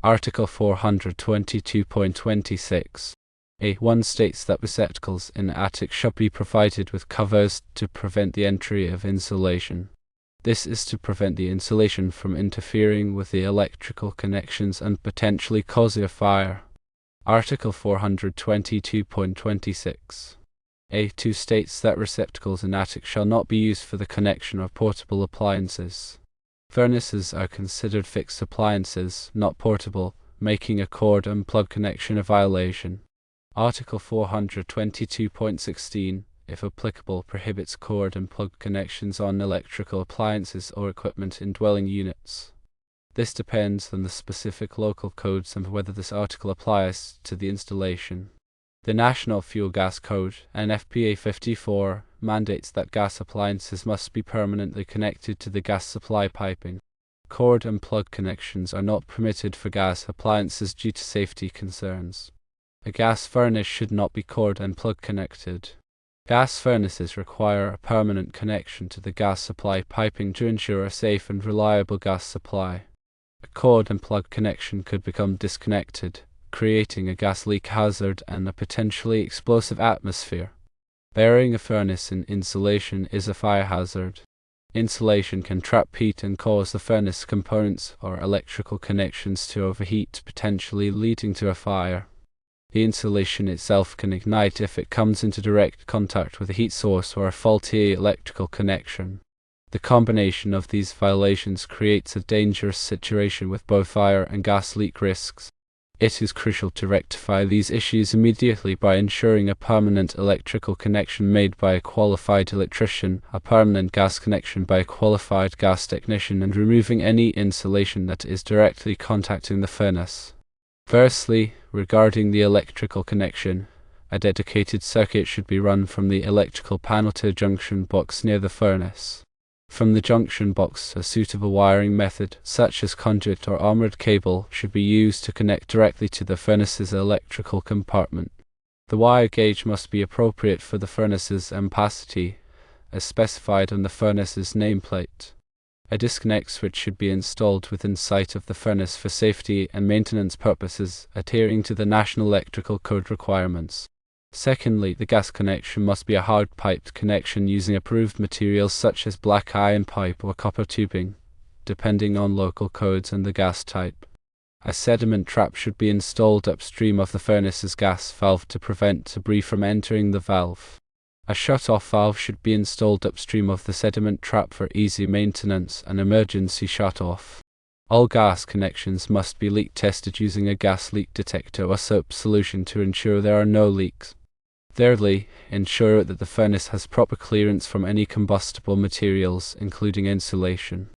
Article 422.26 A1 states that receptacles in attic shall be provided with covers to prevent the entry of insulation. This is to prevent the insulation from interfering with the electrical connections and potentially causing a fire. Article 422.26 A2 states that receptacles in attic shall not be used for the connection of portable appliances. Furnaces are considered fixed appliances, not portable, making a cord and plug connection a violation. Article 422.16, if applicable, prohibits cord and plug connections on electrical appliances or equipment in dwelling units. This depends on the specific local codes and whether this article applies to the installation. The National Fuel Gas Code, NFPA 54, mandates that gas appliances must be permanently connected to the gas supply piping. Cord and plug connections are not permitted for gas appliances due to safety concerns. A gas furnace should not be cord and plug connected. Gas furnaces require a permanent connection to the gas supply piping to ensure a safe and reliable gas supply. A cord and plug connection could become disconnected, creating a gas leak hazard and a potentially explosive atmosphere. Burying a furnace in insulation is a fire hazard. Insulation can trap heat and cause the furnace components or electrical connections to overheat, potentially leading to a fire. The insulation itself can ignite if it comes into direct contact with a heat source or a faulty electrical connection. The combination of these violations creates a dangerous situation with both fire and gas leak risks. It is crucial to rectify these issues immediately by ensuring a permanent electrical connection made by a qualified electrician, a permanent gas connection by a qualified gas technician, and removing any insulation that is directly contacting the furnace. Firstly, regarding the electrical connection, a dedicated circuit should be run from the electrical panel to a junction box near the furnace. From the junction box, a suitable wiring method, such as conduit or armored cable, should be used to connect directly to the furnace's electrical compartment. The wire gauge must be appropriate for the furnace's ampacity, as specified on the furnace's nameplate. A disconnect switch should be installed within sight of the furnace for safety and maintenance purposes, adhering to the National Electrical Code requirements. Secondly, the gas connection must be a hard-piped connection using approved materials such as black iron pipe or copper tubing, depending on local codes and the gas type. A sediment trap should be installed upstream of the furnace's gas valve to prevent debris from entering the valve. A shut-off valve should be installed upstream of the sediment trap for easy maintenance and emergency shut-off. All gas connections must be leak tested using a gas leak detector or soap solution to ensure there are no leaks. Thirdly, ensure that the furnace has proper clearance from any combustible materials, including insulation.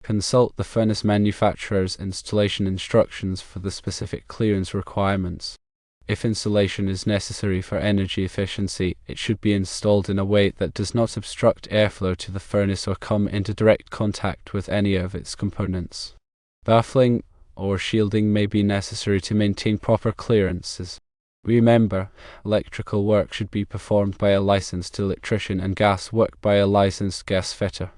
Consult the furnace manufacturer's installation instructions for the specific clearance requirements. If insulation is necessary for energy efficiency, it should be installed in a way that does not obstruct airflow to the furnace or come into direct contact with any of its components. Baffling or shielding may be necessary to maintain proper clearances. Remember, electrical work should be performed by a licensed electrician and gas work by a licensed gas fitter.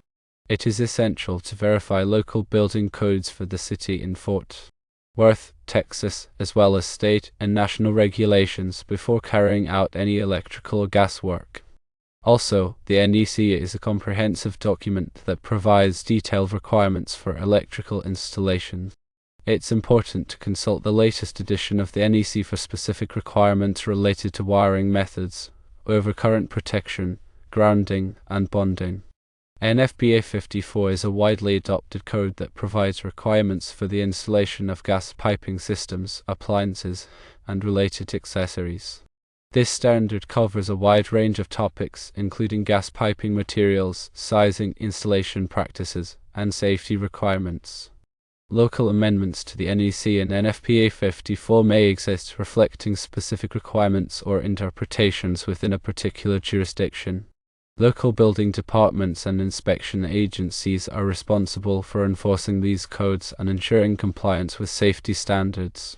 It is essential to verify local building codes for the city in Fort Worth, Texas, as well as state and national regulations before carrying out any electrical or gas work. Also, the NEC is a comprehensive document that provides detailed requirements for electrical installations. It's important to consult the latest edition of the NEC for specific requirements related to wiring methods, overcurrent protection, grounding, and bonding. NFPA 54 is a widely adopted code that provides requirements for the installation of gas piping systems, appliances, and related accessories. This standard covers a wide range of topics, including gas piping materials, sizing, installation practices, and safety requirements. Local amendments to the NEC and NFPA 54 may exist, reflecting specific requirements or interpretations within a particular jurisdiction. Local building departments and inspection agencies are responsible for enforcing these codes and ensuring compliance with safety standards.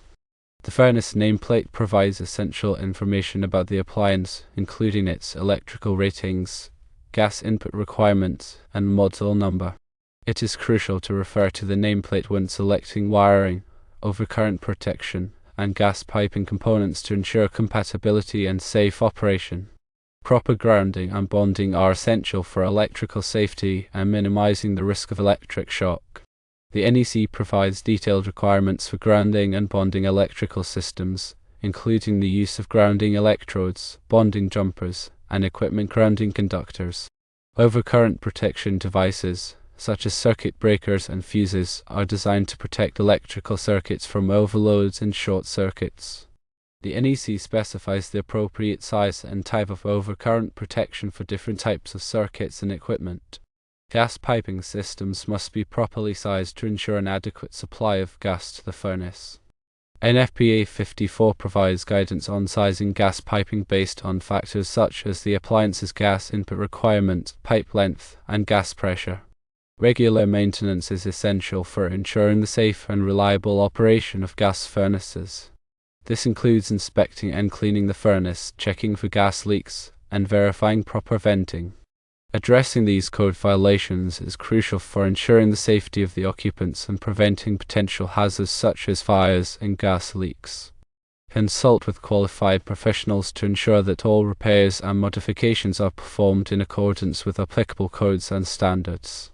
The furnace nameplate provides essential information about the appliance, including its electrical ratings, gas input requirements, and model number. It is crucial to refer to the nameplate when selecting wiring, overcurrent protection, and gas piping components to ensure compatibility and safe operation. Proper grounding and bonding are essential for electrical safety and minimizing the risk of electric shock. The NEC provides detailed requirements for grounding and bonding electrical systems, including the use of grounding electrodes, bonding jumpers, and equipment grounding conductors. Overcurrent protection devices, such as circuit breakers and fuses, are designed to protect electrical circuits from overloads and short circuits. The NEC specifies the appropriate size and type of overcurrent protection for different types of circuits and equipment. Gas piping systems must be properly sized to ensure an adequate supply of gas to the furnace. NFPA 54 provides guidance on sizing gas piping based on factors such as the appliance's gas input requirement, pipe length, and gas pressure. Regular maintenance is essential for ensuring the safe and reliable operation of gas furnaces. This includes inspecting and cleaning the furnace, checking for gas leaks, and verifying proper venting. Addressing these code violations is crucial for ensuring the safety of the occupants and preventing potential hazards such as fires and gas leaks. Consult with qualified professionals to ensure that all repairs and modifications are performed in accordance with applicable codes and standards.